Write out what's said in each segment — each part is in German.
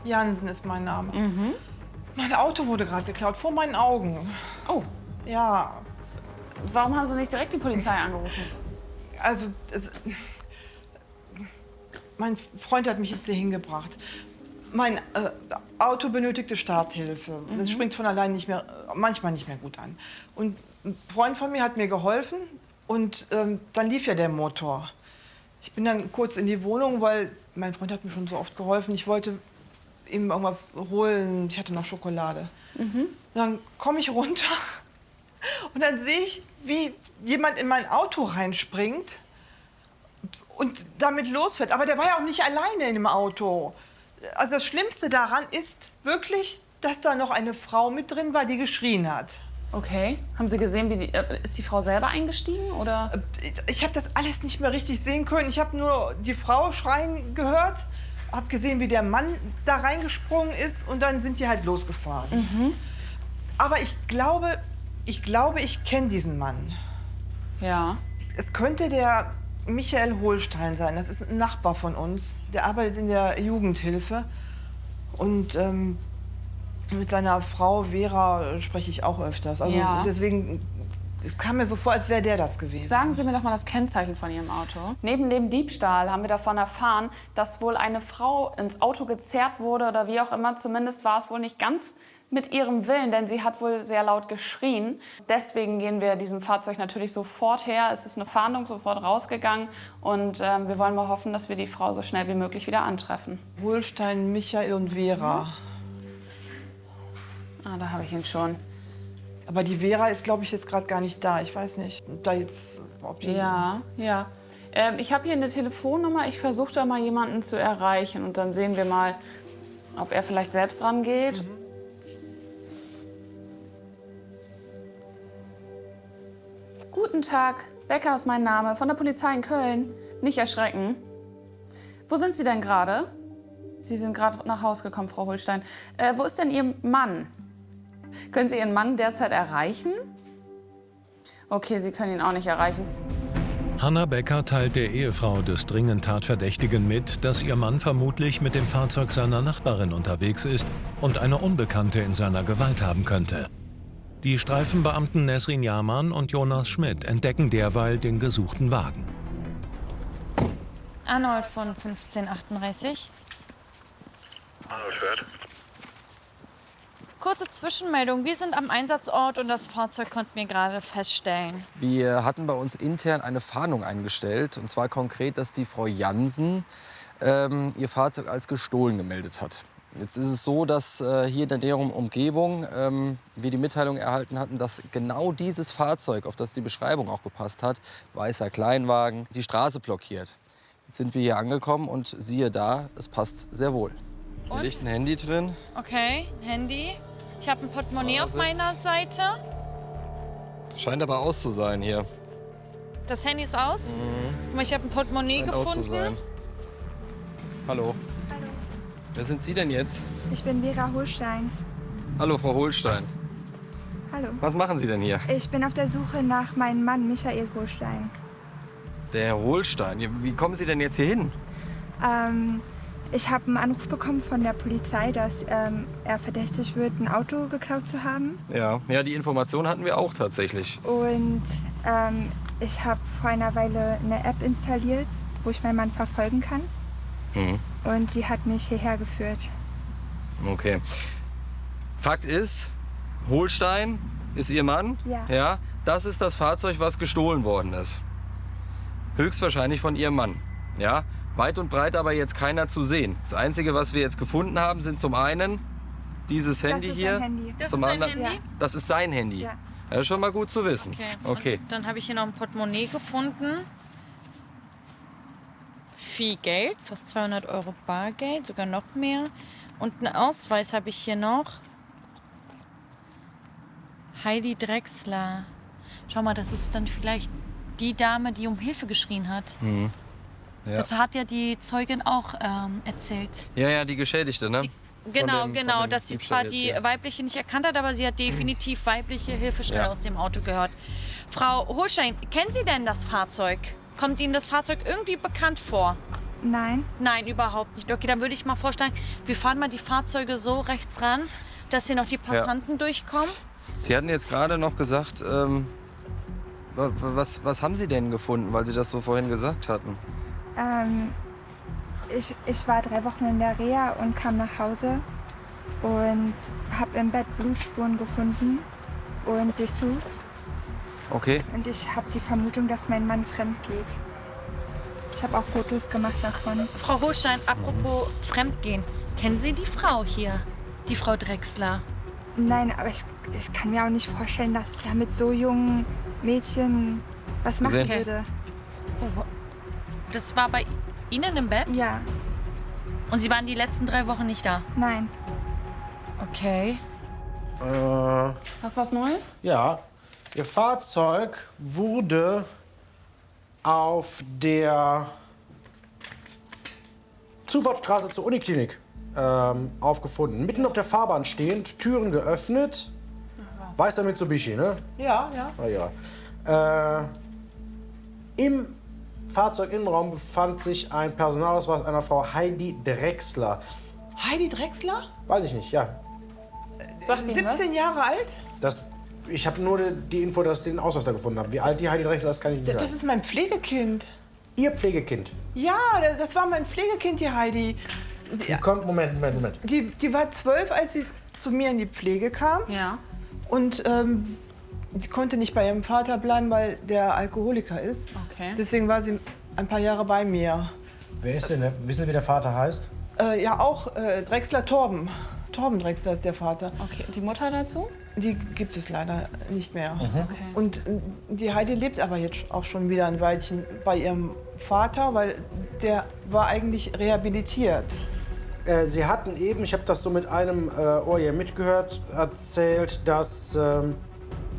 Jansen ist mein Name. Mein Auto wurde gerade geklaut, vor meinen Augen. Oh, Ja, warum haben Sie nicht direkt die Polizei angerufen? also mein Freund hat mich jetzt hier hingebracht. Mein Auto benötigte Starthilfe. Das springt von allein manchmal nicht mehr gut an. Und ein Freund von mir hat mir geholfen und dann lief ja der Motor. Ich bin dann kurz in die Wohnung, weil mein Freund hat mir schon so oft geholfen. Ich wollte ihm irgendwas holen. Ich hatte noch Schokolade. Dann komme ich runter und dann sehe ich, wie jemand in mein Auto reinspringt und damit losfährt. Aber der war ja auch nicht alleine in dem Auto. Also das Schlimmste daran ist wirklich, dass da noch eine Frau mit drin war, die geschrien hat. Okay. Haben Sie gesehen, ist die Frau selber eingestiegen, oder? Ich habe das alles nicht mehr richtig sehen können. Ich habe nur die Frau schreien gehört, habe gesehen, wie der Mann da reingesprungen ist und dann sind die halt losgefahren. Aber ich glaube, ich kenne diesen Mann. Ja. Es könnte der Michael Holstein sein. Das ist ein Nachbar von uns. Der arbeitet in der Jugendhilfe. Und mit seiner Frau Vera spreche ich auch öfters. Also Ja. deswegen, es kam mir so vor, als wäre der das gewesen. Sagen Sie mir doch mal das Kennzeichen von Ihrem Auto. Neben dem Diebstahl haben wir davon erfahren, dass wohl eine Frau ins Auto gezerrt wurde oder wie auch immer. Zumindest war es wohl nicht ganz mit ihrem Willen, denn sie hat wohl sehr laut geschrien. Deswegen gehen wir diesem Fahrzeug natürlich sofort her. Es ist eine Fahndung sofort rausgegangen und wir wollen mal hoffen, dass wir die Frau so schnell wie möglich wieder antreffen. Holstein, Michael und Vera. Ah, da habe ich ihn schon. Aber die Vera ist, glaube ich, jetzt gerade gar nicht da. Ich weiß nicht, ob die... Ja. Ich habe hier eine Telefonnummer. Ich versuche da mal jemanden zu erreichen und dann sehen wir mal, ob er vielleicht selbst rangeht. Guten Tag, Becker ist mein Name, von der Polizei in Köln. Nicht erschrecken. Wo sind Sie denn gerade? Sie sind gerade nach Hause gekommen, Frau Holstein. Wo ist denn Ihr Mann? Können Sie Ihren Mann derzeit erreichen? Okay, Sie können ihn auch nicht erreichen. Hanna Becker teilt der Ehefrau des dringend Tatverdächtigen mit, dass ihr Mann vermutlich mit dem Fahrzeug seiner Nachbarin unterwegs ist und eine Unbekannte in seiner Gewalt haben könnte. Die Streifenbeamten Nesrin Yaman und Jonas Schmidt entdecken derweil den gesuchten Wagen. Arnold von 1538. Arnold hört. Kurze Zwischenmeldung. Wir sind am Einsatzort und das Fahrzeug konnten wir gerade feststellen. Wir hatten bei uns intern eine Fahndung eingestellt. Und zwar konkret, dass die Frau Jansen ihr Fahrzeug als gestohlen gemeldet hat. Jetzt ist es so, dass hier in der näheren Umgebung wir die Mitteilung erhalten hatten, dass genau dieses Fahrzeug, auf das die Beschreibung auch gepasst hat, weißer Kleinwagen, die Straße blockiert. Jetzt sind wir hier angekommen und siehe da, es passt sehr wohl. Hier liegt ein Handy drin. Okay, Handy. Ich habe ein Portemonnaie auf Fahrersitz. meiner Seite. Scheint aber aus zu sein hier. Das Handy ist aus. Guck mal, ich habe ein Portemonnaie Scheint aus zu sein. gefunden. Hallo. Wer sind Sie denn jetzt? Ich bin Vera Holstein. Hallo, Frau Holstein. Hallo. Was machen Sie denn hier? Ich bin auf der Suche nach meinem Mann Michael Holstein. Der Herr Holstein. Wie kommen Sie denn jetzt hier hin? Ich habe einen Anruf bekommen von der Polizei, dass er verdächtig wird, ein Auto geklaut zu haben. Ja, die Information hatten wir auch tatsächlich. Und ich habe vor einer Weile eine App installiert, wo ich meinen Mann verfolgen kann. Und die hat mich hierher geführt. Okay. Fakt ist, Holstein ist Ihr Mann. Ja. Das ist das Fahrzeug, was gestohlen worden ist. Höchstwahrscheinlich von Ihrem Mann. Ja. Weit und breit aber jetzt keiner zu sehen. Das Einzige, was wir jetzt gefunden haben, sind zum einen dieses Handy Das ist hier. sein Handy. Das Zum ist sein anderen, Handy? das ist sein Handy. Ja. Das ist schon mal gut zu wissen. Okay. Und dann habe ich hier noch ein Portemonnaie gefunden. Viel Geld, fast 200 € Bargeld, sogar noch mehr. Und einen Ausweis habe ich hier noch. Heidi Drechsler. Schau mal, das ist dann vielleicht die Dame, die um Hilfe geschrien hat. Ja. Das hat ja die Zeugin auch erzählt. Ja, die Geschädigte, ne? Genau, Von dem dass sie Diebstahl zwar jetzt die hier. weibliche nicht erkannt hat, aber sie hat definitiv weibliche Hilfeschreie Ja. aus dem Auto gehört. Frau Holstein, kennen Sie denn das Fahrzeug? Kommt Ihnen das Fahrzeug irgendwie bekannt vor? Nein. Nein, überhaupt nicht. Okay, dann würde ich mal vorschlagen, wir fahren mal die Fahrzeuge so rechts ran, dass hier noch die Passanten durchkommen. Sie hatten jetzt gerade noch gesagt, was haben Sie denn gefunden, weil Sie das so vorhin gesagt hatten? Ich war 3 Wochen in der Reha und kam nach Hause und habe im Bett Blutspuren gefunden und Dessous. Okay. Und ich habe die Vermutung, dass mein Mann fremd geht. Ich habe auch Fotos gemacht davon. Frau Holstein, apropos Fremdgehen. Kennen Sie die Frau hier? Die Frau Drechsler? Nein, aber ich kann mir auch nicht vorstellen, dass er mit so jungen Mädchen was machen Gesehen? würde. Oh, das war bei Ihnen im Bett? Ja, Und Sie waren die letzten 3 Wochen nicht da? nein. Okay. Hast du was Neues? Ja, Ihr Fahrzeug wurde auf der Zufahrtsstraße zur Uniklinik aufgefunden. Mitten auf der Fahrbahn stehend, Türen geöffnet. Weißer Mitsubishi, ne? Ja, ja. Ah, ja. Im Fahrzeuginnenraum befand sich ein Personalausweis einer Frau Heidi Drechsler. Heidi Drechsler? Weiß ich nicht, ja. Sagt Ihnen was? 17 Jahre alt? Ich habe nur die Info, dass sie den Ausweis da gefunden haben. Wie alt die Heidi Drechsler ist, kann ich nicht sagen. Das ist mein Pflegekind. Ihr Pflegekind. Ja, das war mein Pflegekind, die Heidi. Die kommt, Moment. Die war 12, als sie zu mir in die Pflege kam. Ja. Und die konnte nicht bei ihrem Vater bleiben, weil der Alkoholiker ist. Okay. Deswegen war sie ein paar Jahre bei mir. Wer ist denn? Wissen Sie, wie der Vater heißt? Ja, auch Drechsler Torben. Torben Drechsler ist der Vater. Okay. Die Mutter dazu? Die gibt es leider nicht mehr. Okay. Und die Heidi lebt aber jetzt auch schon wieder ein Weilchen bei ihrem Vater, weil der war eigentlich rehabilitiert. Sie hatten eben, ich habe das so mit einem Ohr hier mitgehört, erzählt, dass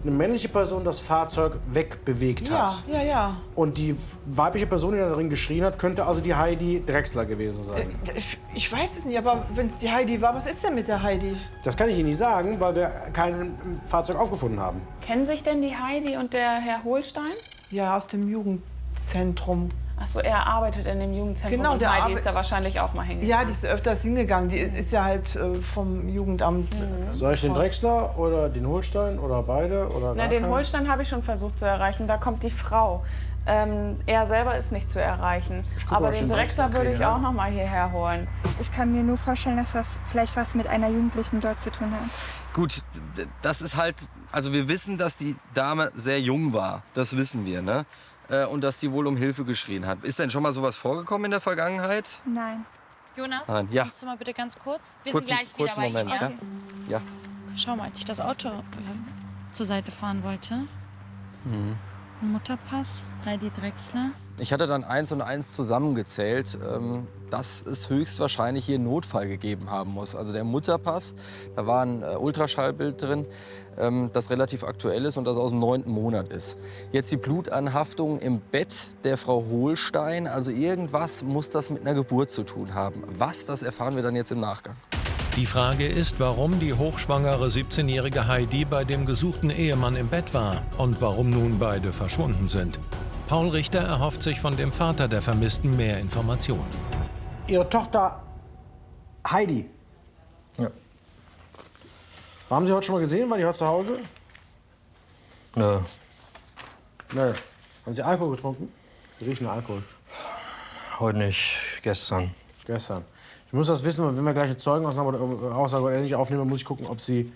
eine männliche Person das Fahrzeug wegbewegt hat. Ja. Und die weibliche Person, die da drin geschrien hat, könnte also die Heidi Drechsler gewesen sein. Ich weiß es nicht, aber wenn es die Heidi war, was ist denn mit der Heidi? Das kann ich Ihnen nicht sagen, weil wir kein Fahrzeug aufgefunden haben. Kennen sich denn die Heidi und der Herr Holstein? Ja, aus dem Jugendzentrum. Achso, er arbeitet in dem Jugendzentrum Genau, und der Heidi ist da wahrscheinlich auch mal hingegangen. Ja, die ist öfters hingegangen. Die ist ja halt vom Jugendamt. Soll ich den Drechsler oder den Holstein oder beide? Oder Na, gar den keinen? Holstein habe ich schon versucht zu erreichen. Da kommt die Frau. Er selber ist nicht zu erreichen. guck, Aber ob ich den den Drechsler Drechsler würde ich kriege, auch ja. noch mal hierher holen. Ich kann mir nur vorstellen, dass das vielleicht was mit einer Jugendlichen dort zu tun hat. Gut, das ist halt, also wir wissen, dass die Dame sehr jung war. Das wissen wir, ne? Und dass die wohl um Hilfe geschrien hat. Ist denn schon mal sowas vorgekommen in der Vergangenheit? Nein. Jonas, Nein, ja. kommst du mal bitte ganz kurz? Wir Kurzen- sind gleich wieder kurzen bei Moment, Ihnen. ja? Ja. Schau mal, als ich das Auto zur Seite fahren wollte. Mutterpass, Heidi Drechsler. Ich hatte dann 1 und 1 zusammengezählt, dass es höchstwahrscheinlich hier einen Notfall gegeben haben muss. Also der Mutterpass, da war ein Ultraschallbild drin, das relativ aktuell ist und das aus dem 9. Monat ist. Jetzt die Blutanhaftung im Bett der Frau Holstein. Also irgendwas muss das mit einer Geburt zu tun haben. Was, das erfahren wir dann jetzt im Nachgang. Die Frage ist, warum die hochschwangere 17-jährige Heidi bei dem gesuchten Ehemann im Bett war und warum nun beide verschwunden sind. Paul Richter erhofft sich von dem Vater der Vermissten mehr Informationen. Ihre Tochter Heidi. Ja. Haben Sie heute schon mal gesehen? War die heute zu Hause? Nö. Nö. Haben Sie Alkohol getrunken? Sie riechen nach Alkohol. Heute nicht, gestern. Gestern. Ich muss das wissen, weil wenn wir gleich eine Zeugenaussage oder ähnliche aufnehmen, muss ich gucken, ob sie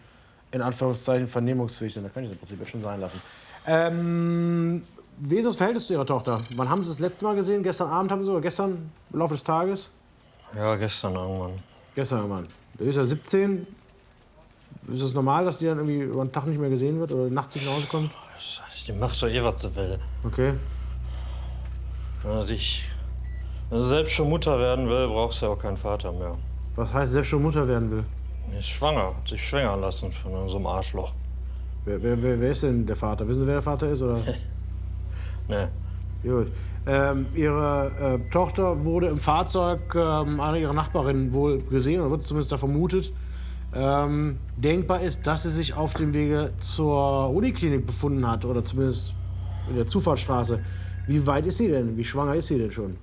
in Anführungszeichen vernehmungsfähig sind. Da kann ich das im Prinzip schon sein lassen. Wie ist das Verhältnis zu Ihrer Tochter? Wann haben Sie das letzte Mal gesehen? Gestern Abend haben Sie oder gestern im Laufe des Tages? Ja, gestern irgendwann. Gestern irgendwann. Der ist ja 17. Ist es normal, dass die dann irgendwie über den Tag nicht mehr gesehen wird oder nachts nicht nach Hause kommt? Die macht doch was sie will. Okay. Wenn sie selbst schon Mutter werden will, braucht sie auch keinen Vater mehr. Was heißt, selbst schon Mutter werden will? Die ist schwanger, hat sich schwängern lassen von so einem Arschloch. Wer ist denn der Vater? Wissen Sie, wer der Vater ist? Oder? Nee. Gut. Ihre Tochter wurde im Fahrzeug einer ihrer Nachbarinnen wohl gesehen, oder wird zumindest da vermutet. Denkbar ist, dass sie sich auf dem Wege zur Uniklinik befunden hat, oder zumindest in der Zufahrtsstraße. Wie weit ist sie denn? Wie schwanger ist sie denn schon?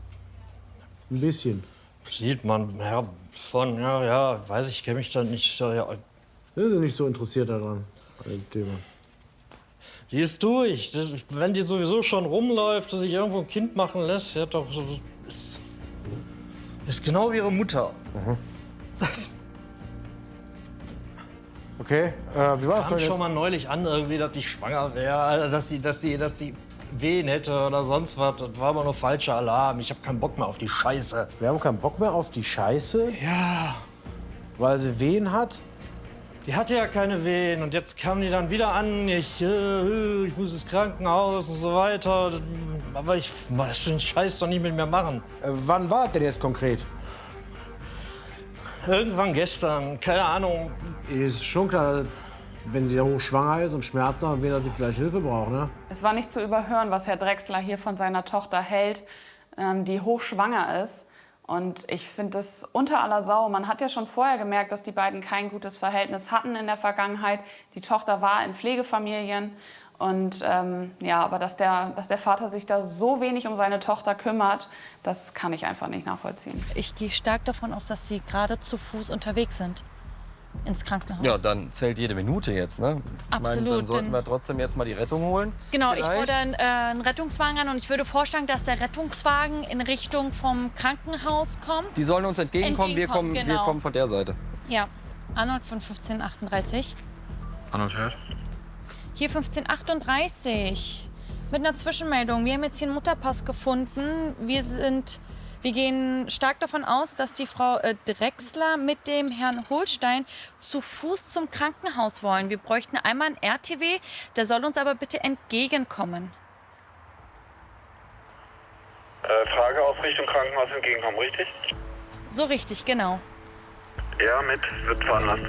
Ein bisschen. Sieht man, ja, weiß ich, kenne mich da nicht so. Ja. Wir sind nicht so interessiert daran, an dem Thema. Die ist durch. Wenn die sowieso schon rumläuft, dass sich irgendwo ein Kind machen lässt, die hat doch so, ist genau wie ihre Mutter. Das Okay, wie war das kam denn schon jetzt? mal neulich an, irgendwie, dass die schwanger wäre, dass die Wehen hätte oder sonst was. Das war aber nur falscher Alarm. Ich habe keinen Bock mehr auf die Scheiße. Wir haben keinen Bock mehr auf die Scheiße, Ja, weil sie Wehen hat. die hatte ja keine Wehen und jetzt kamen die dann wieder an. Ich muss ins Krankenhaus und so weiter. Aber ich das für den Scheiß doch nicht mit mir machen. Wann war das denn jetzt konkret? Irgendwann gestern, keine Ahnung. Ist schon klar, wenn sie hochschwanger ist und Schmerzen hat, dass sie vielleicht Hilfe braucht, ne? Es war nicht zu überhören, was Herr Drechsler hier von seiner Tochter hält, die hochschwanger ist. Und ich finde das unter aller Sau. Man hat ja schon vorher gemerkt, dass die beiden kein gutes Verhältnis hatten in der Vergangenheit. Die Tochter war in Pflegefamilien. Und aber dass der Vater sich da so wenig um seine Tochter kümmert, das kann ich einfach nicht nachvollziehen. Ich gehe stark davon aus, dass Sie gerade zu Fuß unterwegs sind ins Krankenhaus. Ja, dann zählt jede Minute jetzt, ne? Ich meine, Absolut, dann sollten denn- wir trotzdem jetzt mal die Rettung holen. Genau, Vielleicht. ich fordere einen Rettungswagen an und ich würde vorschlagen, dass der Rettungswagen in Richtung vom Krankenhaus kommt. Die sollen uns entgegenkommen, wir Genau. kommen von der Seite. Ja, Arnold von 1538. Arnold hört. Hier 1538. Mit einer Zwischenmeldung. Wir haben jetzt hier einen Mutterpass gefunden. Wir gehen stark davon aus, dass die Frau Drechsler mit dem Herrn Holstein zu Fuß zum Krankenhaus wollen. Wir bräuchten einmal einen RTW, der soll uns aber bitte entgegenkommen. Frage auf Richtung Krankenhaus entgegenkommen, richtig? So richtig, genau. Ja, wird veranlasst.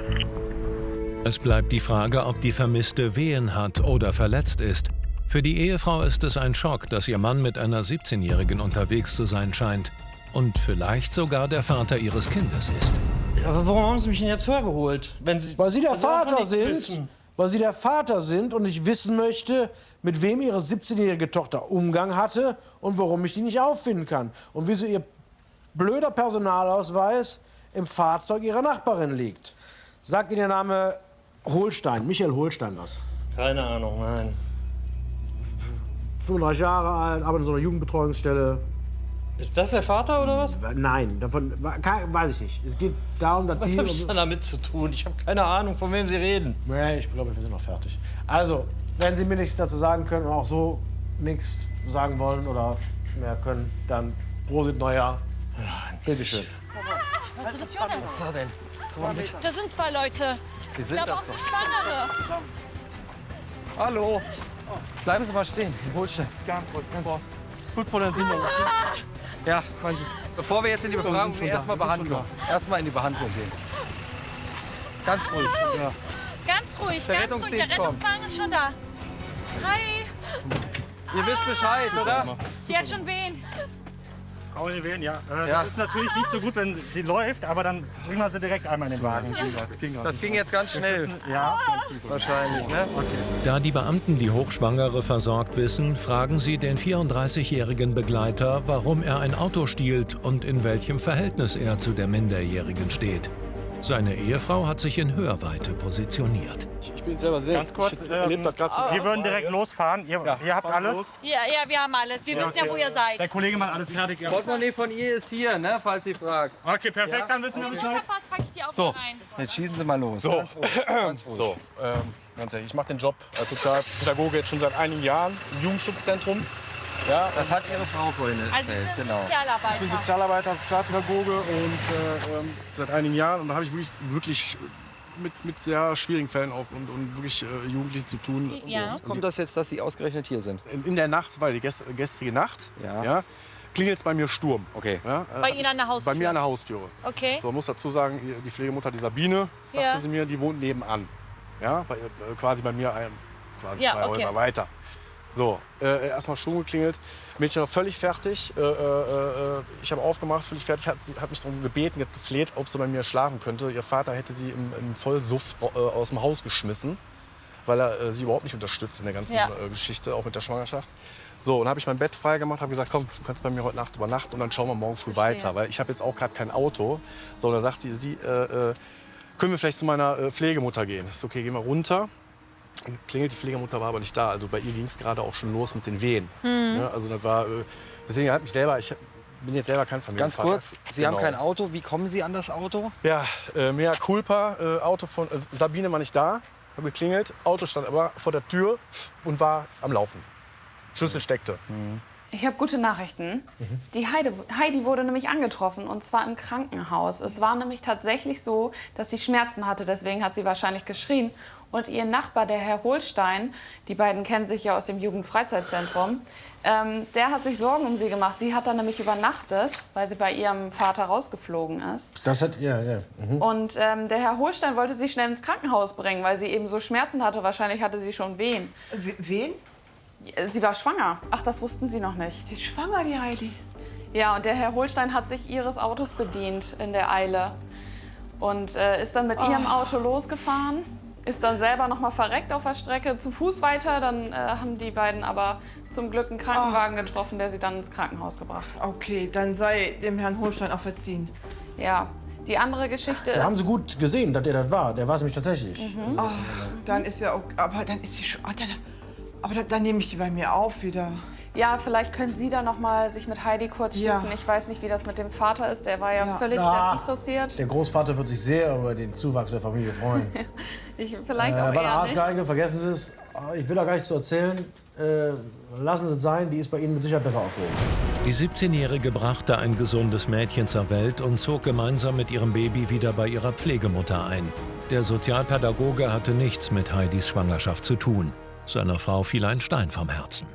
Es bleibt die Frage, ob die Vermisste Wehen hat oder verletzt ist. Für die Ehefrau ist es ein Schock, dass ihr Mann mit einer 17-Jährigen unterwegs zu sein scheint. Und vielleicht sogar der Vater ihres Kindes ist. Ja, aber warum haben Sie mich denn jetzt hergeholt? Wenn Sie, Weil sie der also einfach Vater nichts sind. wissen. Weil sie der Vater sind und ich wissen möchte, mit wem ihre 17-jährige Tochter Umgang hatte und warum ich die nicht auffinden kann. Und wieso ihr blöder Personalausweis im Fahrzeug ihrer Nachbarin liegt. Sagt Ihnen der Name Holstein, Michael Holstein was? Keine Ahnung, nein. 35 Jahre alt, arbeitet in so einer Jugendbetreuungsstelle. Ist das der Vater oder was? Nein, davon weiß ich nicht. Es geht darum, dass Was die... habe ich denn damit zu tun? Ich habe keine Ahnung, von wem Sie reden. Nee, ich glaube, wir sind noch fertig. Also, wenn Sie mir nichts dazu sagen können und auch so nichts sagen wollen oder mehr können, dann Prosit Neujahr. Bitte schön. Hörst du das, Jonas? Was ist da denn? Da sind zwei Leute. Wir Ich sind glaube auch das eine doch. Schwangere. Hallo. Bleiben Sie mal stehen. Holstein. Ganz kurz vor der Sitzung. Ja, meinen Sie, bevor wir jetzt in die Befragung gehen, erstmal Behandlung. Erstmal in die Behandlung gehen. Ganz ruhig. Ja. Ganz ruhig, Der ganz ruhig. Der Rettungsdienst kommt. Rettungswagen ist schon da. Hi. Ihr wisst Bescheid, oder? Die hat schon Wehen. Frau Levin, ja. Ja. Das ist natürlich nicht so gut, wenn sie läuft, aber dann bringen wir sie direkt einmal in den Wagen. Das ging jetzt ganz schnell. Ja. Wahrscheinlich, ne? Da die Beamten die Hochschwangere versorgt wissen, fragen sie den 34-jährigen Begleiter, warum er ein Auto stiehlt und in welchem Verhältnis er zu der Minderjährigen steht. Seine Ehefrau hat sich in Hörweite positioniert. Ich bin selber sehr... Ganz kurz, wir würden direkt losfahren. Ihr habt alles. Ja, wir haben alles. Wir wissen ja, wo ihr seid. Der Kollege macht alles fertig. Ja. Portemonnaie von ihr ist hier, ne? Falls sie fragt. Okay, perfekt, dann wissen wir Wenn du Bescheid. verpasst, packe ich die auch So. rein. Jetzt schießen Sie mal los. So. Ganz ruhig. Ganz ruhig. So, ganz ehrlich, ich mache den Job als Sozialpädagoge jetzt schon seit einigen Jahren im Jugendschutzzentrum. Ja, Das hat Ihre Frau vorhin Also erzählt, Sie sind genau. ich bin Sozialarbeiter. Sozialarbeiter, Sozialpädagoge und seit einigen Jahren. Und da habe ich wirklich mit sehr schwierigen Fällen auch und wirklich Jugendlichen zu tun. Ja. Kommt das jetzt, dass Sie ausgerechnet hier sind? In der Nacht, weil die gestrige Nacht, Ja. klingelt es bei mir Sturm. Okay. Ja, Bei Ihnen an der Haustür? Bei mir an der Haustüre. Okay. So, man muss dazu sagen, die Pflegemutter, die Sabine, sagte Ja. sie mir, die wohnt nebenan. Ja, quasi bei mir quasi Ja, 2 okay. Häuser weiter. So, erstmal Sturm geklingelt. Mädchen war völlig fertig. Ich habe aufgemacht, völlig fertig. Hat mich darum gebeten, hat gefleht, ob sie bei mir schlafen könnte. Ihr Vater hätte sie im Vollsuff aus dem Haus geschmissen, weil er sie überhaupt nicht unterstützt in der ganzen Ja. Geschichte, auch mit der Schwangerschaft. So, und habe ich mein Bett frei gemacht, habe gesagt, komm, du kannst bei mir heute Nacht übernachten und dann schauen wir morgen früh weiter. Weil ich habe jetzt auch gerade kein Auto. So, und dann sagt sie können wir vielleicht zu meiner Pflegemutter gehen? Das ist okay, gehen wir runter. Klingelt, die Pflegemutter war aber nicht da. Also bei ihr ging es gerade auch schon los mit den Wehen. Ne? Also das war, deswegen hat mich selber, ich bin jetzt selber kein Familienvater. Ganz kurz, Sie haben kein Auto. Wie kommen Sie an das Auto? Ja, mea culpa, Auto von Sabine war nicht da, habe geklingelt, Auto stand aber vor der Tür und war am Laufen. Schlüssel steckte. Ich habe gute Nachrichten. Die Heidi wurde nämlich angetroffen, und zwar im Krankenhaus. Es war nämlich tatsächlich so, dass sie Schmerzen hatte, deswegen hat sie wahrscheinlich geschrien. Und ihr Nachbar, der Herr Holstein, die beiden kennen sich ja aus dem Jugendfreizeitzentrum, der hat sich Sorgen um sie gemacht. Sie hat da nämlich übernachtet, weil sie bei ihrem Vater rausgeflogen ist. Das hat, ja. Und der Herr Holstein wollte sie schnell ins Krankenhaus bringen, weil sie eben so Schmerzen hatte. Wahrscheinlich hatte sie schon Wehen. Wen? Sie war schwanger. Ach, das wussten Sie noch nicht. Die ist schwanger, die Heidi. Ja, und der Herr Holstein hat sich ihres Autos bedient in der Eile. Und ist dann mit ihrem Auto losgefahren. Ist dann selber noch mal verreckt auf der Strecke, zu Fuß weiter. Dann haben die beiden aber zum Glück einen Krankenwagen getroffen, der sie dann ins Krankenhaus gebracht hat. Okay, dann sei dem Herrn Holstein auch verziehen. Ja, die andere Geschichte ist... Da haben Sie gut gesehen, dass der das war. Der war es nämlich tatsächlich. Dann ist ja auch, aber dann ist sie schon... Aber dann nehme ich die bei mir auf wieder. Ja, vielleicht können Sie da noch mal sich mit Heidi kurz schließen. Ja. Ich weiß nicht, wie das mit dem Vater ist. Der war ja völlig desinteressiert. Der Großvater wird sich sehr über den Zuwachs der Familie freuen. Vielleicht auch war eine eher nicht. Arschgeige, vergessen Sie es. Ich will da gar nichts zu erzählen. Lassen Sie es sein, die ist bei Ihnen mit Sicherheit besser aufgehoben. Die 17-Jährige brachte ein gesundes Mädchen zur Welt und zog gemeinsam mit ihrem Baby wieder bei ihrer Pflegemutter ein. Der Sozialpädagoge hatte nichts mit Heidis Schwangerschaft zu tun. Seiner Frau fiel ein Stein vom Herzen.